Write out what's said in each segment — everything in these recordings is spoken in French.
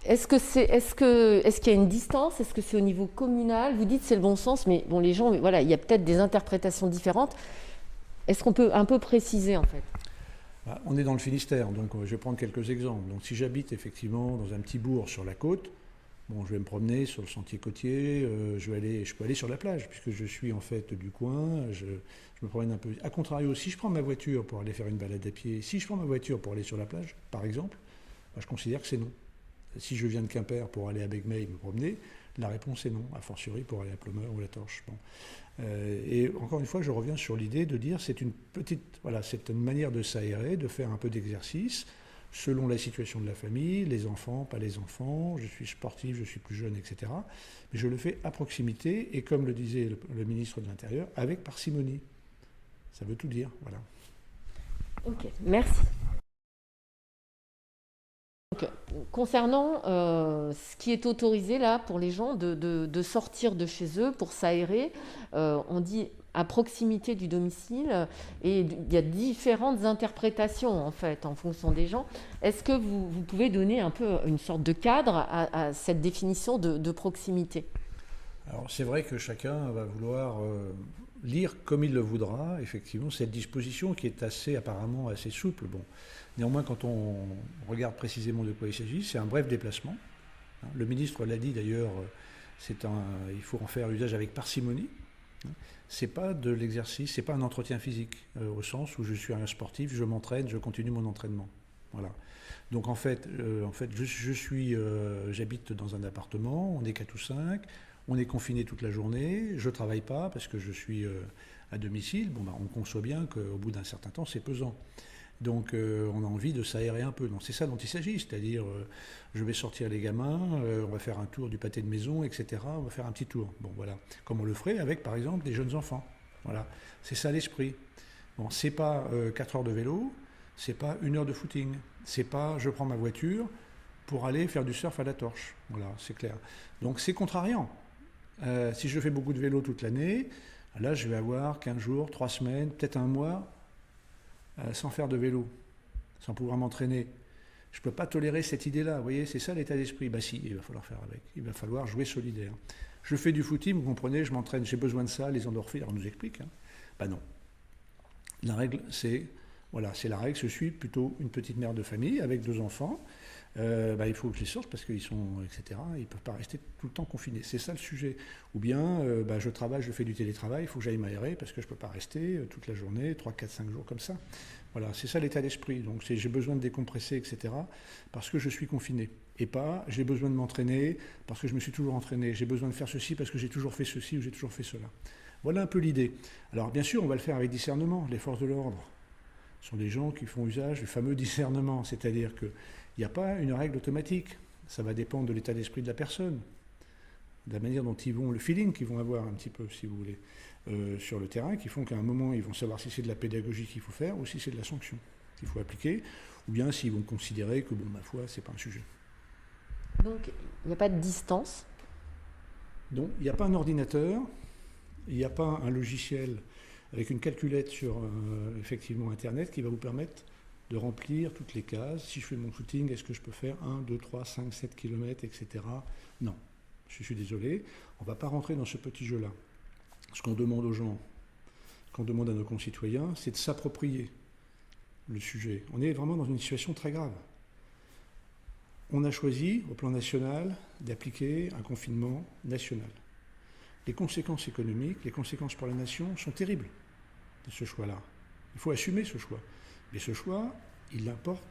Est-ce qu'il y a une distance? Est-ce que c'est au niveau communal? Vous dites c'est le bon sens, mais bon, les gens, voilà, il y a peut-être des interprétations différentes. Est-ce qu'on peut un peu préciser en fait? Bah, on est dans le Finistère, donc je vais prendre quelques exemples. Donc si j'habite effectivement dans un petit bourg sur la côte, bon, je vais me promener sur le sentier côtier, je peux aller sur la plage, puisque je suis en fait du coin, je me promène un peu. A contrario, si je prends ma voiture pour aller faire une balade à pied, si je prends ma voiture pour aller sur la plage, par exemple, bah, je considère que c'est non. Si je viens de Quimper pour aller à Begmey me promener, la réponse est non, a fortiori pour aller à Plumeur ou La Torche. Bon. Et encore une fois, je reviens sur l'idée de dire c'est une petite, voilà, c'est une manière de s'aérer, de faire un peu d'exercice selon la situation de la famille, les enfants, pas les enfants, je suis sportif, je suis plus jeune, etc. Mais je le fais à proximité et comme le disait le ministre de l'Intérieur, avec parcimonie. Ça veut tout dire, voilà. Ok, merci. Donc, concernant ce qui est autorisé là pour les gens de sortir de chez eux pour s'aérer, on dit à proximité du domicile et il y a différentes interprétations en fait en fonction des gens. Est-ce que vous pouvez donner un peu une sorte de cadre à cette définition de proximité? Alors c'est vrai que chacun va vouloir lire comme il le voudra, effectivement, cette disposition qui est assez apparemment assez souple. Bon. Néanmoins, quand on regarde précisément de quoi il s'agit, c'est un bref déplacement. Le ministre l'a dit d'ailleurs, il faut en faire usage avec parcimonie. C'est pas de l'exercice, c'est pas un entretien physique, au sens où je suis un sportif, je m'entraîne, je continue mon entraînement. Voilà. Donc j'habite dans un appartement, on est 4 ou 5, on est confiné toute la journée, je ne travaille pas parce que je suis à domicile. Bon, bah, on conçoit bien qu'au bout d'un certain temps, c'est pesant. Donc on a envie de s'aérer un peu. Donc c'est ça dont il s'agit, c'est-à-dire je vais sortir les gamins, on va faire un tour du pâté de maison, etc. On va faire un petit tour. Bon voilà, comme on le ferait avec par exemple des jeunes enfants. Voilà, c'est ça l'esprit. Bon, c'est pas 4 heures de vélo, c'est pas 1 heure de footing, c'est pas je prends ma voiture pour aller faire du surf à la torche. Voilà, c'est clair. Donc c'est contrariant. Si je fais beaucoup de vélo toute l'année, là je vais avoir 15 jours, 3 semaines, peut-être un mois sans faire de vélo, sans pouvoir m'entraîner. Je ne peux pas tolérer cette idée-là, vous voyez, c'est ça l'état d'esprit. Bah si, il va falloir faire avec, il va falloir jouer solidaire. Je fais du footing, vous comprenez, je m'entraîne, j'ai besoin de ça, les endorphines, on nous explique. Hein. Bah non. La règle, c'est la règle, je suis plutôt une petite mère de famille avec 2 enfants. Bah, il faut que je les sorte parce qu'ils sont, etc. Ils ne peuvent pas rester tout le temps confinés. C'est ça le sujet. Ou bien, bah, je travaille, je fais du télétravail, il faut que j'aille m'aérer parce que je ne peux pas rester toute la journée, 3, 4, 5 jours comme ça. Voilà, c'est ça l'état d'esprit. Donc j'ai besoin de décompresser, etc. parce que je suis confiné. Et pas, j'ai besoin de m'entraîner parce que je me suis toujours entraîné. J'ai besoin de faire ceci parce que j'ai toujours fait ceci ou j'ai toujours fait cela. Voilà un peu l'idée. Alors bien sûr, on va le faire avec discernement. Les forces de l'ordre sont des gens qui font usage du fameux discernement, c'est-à-dire qu'il n'y a pas une règle automatique. Ça va dépendre de l'état d'esprit de la personne, de la manière dont ils vont, le feeling qu'ils vont avoir un petit peu, si vous voulez, sur le terrain, qui font qu'à un moment, ils vont savoir si c'est de la pédagogie qu'il faut faire ou si c'est de la sanction qu'il faut appliquer, ou bien s'ils vont considérer que, bon, ma foi, c'est pas un sujet. Donc il n'y a pas de distance. Donc, il n'y a pas un ordinateur, il n'y a pas un logiciel avec une calculette sur effectivement Internet qui va vous permettre de remplir toutes les cases. Si je fais mon footing, est-ce que je peux faire 1, 2, 3, 5, 7 km, etc. Non, je suis désolé, on ne va pas rentrer dans ce petit jeu-là. Ce qu'on demande aux gens, ce qu'on demande à nos concitoyens, c'est de s'approprier le sujet. On est vraiment dans une situation très grave. On a choisi, au plan national, d'appliquer un confinement national. Les conséquences économiques, les conséquences pour la nation sont terribles de ce choix-là. Il faut assumer ce choix. Mais ce choix, il emporte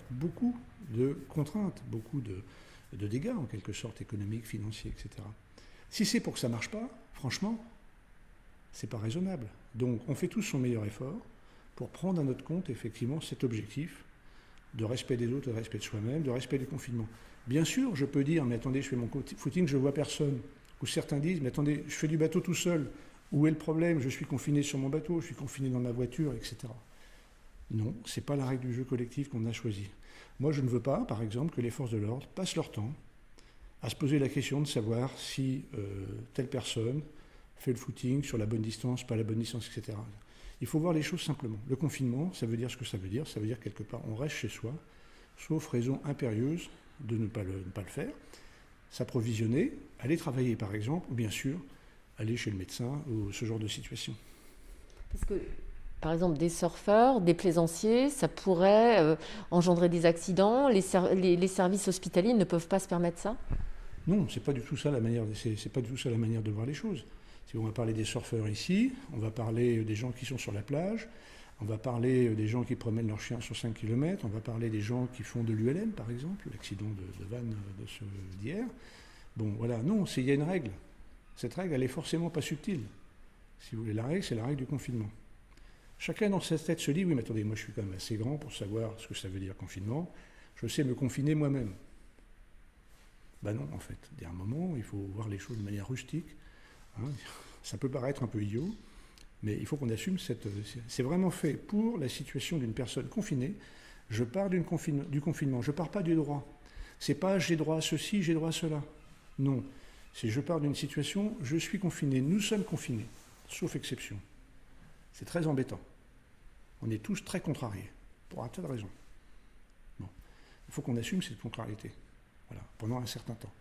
beaucoup de contraintes, beaucoup de dégâts, en quelque sorte, économiques, financiers, etc. Si c'est pour que ça ne marche pas, franchement, c'est pas raisonnable. Donc, on fait tous son meilleur effort pour prendre à notre compte, effectivement, cet objectif de respect des autres, de respect de soi-même, de respect du confinement. Bien sûr, je peux dire, mais attendez, je fais mon footing, je ne vois personne. Ou certains disent, mais attendez, je fais du bateau tout seul. Où est le problème? Je suis confiné sur mon bateau, je suis confiné dans ma voiture, etc. Non, ce n'est pas la règle du jeu collectif qu'on a choisi. Moi, je ne veux pas, par exemple, que les forces de l'ordre passent leur temps à se poser la question de savoir si telle personne fait le footing sur la bonne distance, pas la bonne distance, etc. Il faut voir les choses simplement. Le confinement, ça veut dire ce que ça veut dire. Ça veut dire quelque part, on reste chez soi, sauf raison impérieuse de ne pas le faire, s'approvisionner, aller travailler par exemple, ou bien sûr aller chez le médecin ou ce genre de situation. Parce que, par exemple, des surfeurs, des plaisanciers, ça pourrait engendrer des accidents. Les services hospitaliers ne peuvent pas se permettre ça? Non, c'est pas du tout ça la manière, c'est pas du tout ça la manière de voir les choses. Si on va parler des surfeurs ici, on va parler des gens qui sont sur la plage, on va parler des gens qui promènent leurs chiens sur 5 km, on va parler des gens qui font de l'ULM, par exemple, l'accident de van d'hier. Bon, voilà, non, il y a une règle. Cette règle, elle est forcément pas subtile. Si vous voulez, la règle, c'est la règle du confinement. Chacun dans sa tête se dit, oui, mais attendez, moi je suis quand même assez grand pour savoir ce que ça veut dire confinement. Je sais me confiner moi-même. Ben non, en fait. Il y a un moment, il faut voir les choses de manière rustique. Hein. Ça peut paraître un peu idiot, mais il faut qu'on assume c'est vraiment fait pour la situation d'une personne confinée. Je pars du confinement, je ne pars pas du droit. C'est pas j'ai droit à ceci, j'ai droit à cela. Non. C'est je pars d'une situation, je suis confiné, nous sommes confinés, sauf exception. C'est très embêtant. On est tous très contrariés, pour un tas de raisons. Bon. Il faut qu'on assume cette contrariété, voilà, pendant un certain temps.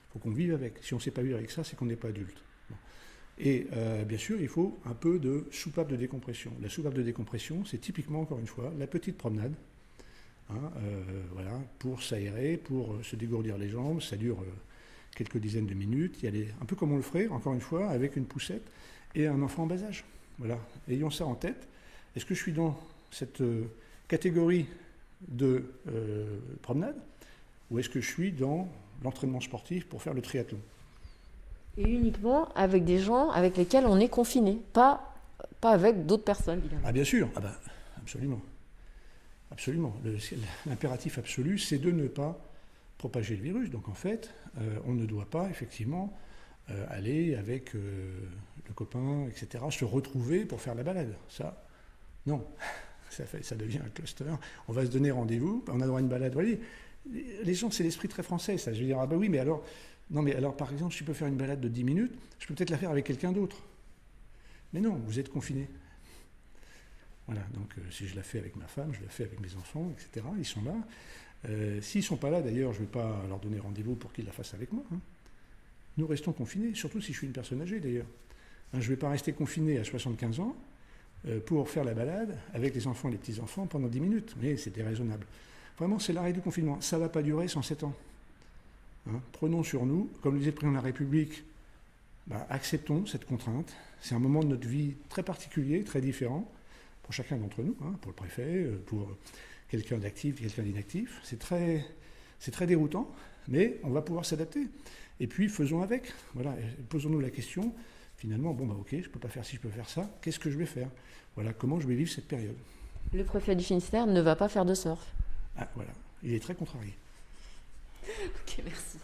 Il faut qu'on vive avec. Si on ne sait pas vivre avec ça, c'est qu'on n'est pas adulte. Bon. Et bien sûr, il faut un peu de soupape de décompression. La soupape de décompression, c'est typiquement, encore une fois, la petite promenade, hein, voilà, pour s'aérer, pour se dégourdir les jambes. Ça dure quelques dizaines de minutes. Il y a un peu comme on le ferait, encore une fois, avec une poussette et un enfant en bas âge. Voilà. Ayons ça en tête. Est-ce que je suis dans cette catégorie de promenade ou est-ce que je suis dans l'entraînement sportif pour faire le triathlon? Et uniquement avec des gens avec lesquels on est confiné, pas avec d'autres personnes, évidemment. Ah bien sûr, absolument. Absolument. L'impératif absolu, c'est de ne pas propager le virus. Donc en fait, on ne doit pas effectivement aller avec le copain, etc., se retrouver pour faire la balade. Ça, non. Ça devient un cluster. On va se donner rendez-vous, on a droit à une balade. Vous voyez, les gens, c'est l'esprit très français, ça. Je veux dire, ah ben oui, mais alors... Non, mais alors, par exemple, si je peux faire une balade de 10 minutes, je peux peut-être la faire avec quelqu'un d'autre. Mais non, vous êtes confiné. Voilà, donc si je la fais avec ma femme, je la fais avec mes enfants, etc., ils sont là. S'ils ne sont pas là, d'ailleurs, je ne vais pas leur donner rendez-vous pour qu'ils la fassent avec moi. Hein. Nous restons confinés, surtout si je suis une personne âgée, d'ailleurs. Hein, je ne vais pas rester confiné à 75 ans pour faire la balade avec les enfants et les petits-enfants pendant 10 minutes. Mais c'est déraisonnable. Vraiment, c'est l'arrêt du confinement. Ça ne va pas durer 107 ans. Hein, prenons sur nous, comme le disait le président de la République, acceptons cette contrainte. C'est un moment de notre vie très particulier, très différent, pour chacun d'entre nous, hein, pour le préfet, pour quelqu'un d'actif, quelqu'un d'inactif. C'est très déroutant, mais on va pouvoir s'adapter. Et puis, faisons avec. Voilà, posons-nous la question, finalement, ok, je ne peux pas faire ci, je peux faire ça, qu'est-ce que je vais faire? Voilà, comment je vais vivre cette période. Le préfet du Finistère ne va pas faire de surf. Ah, voilà, il est très contrarié. Ok, merci.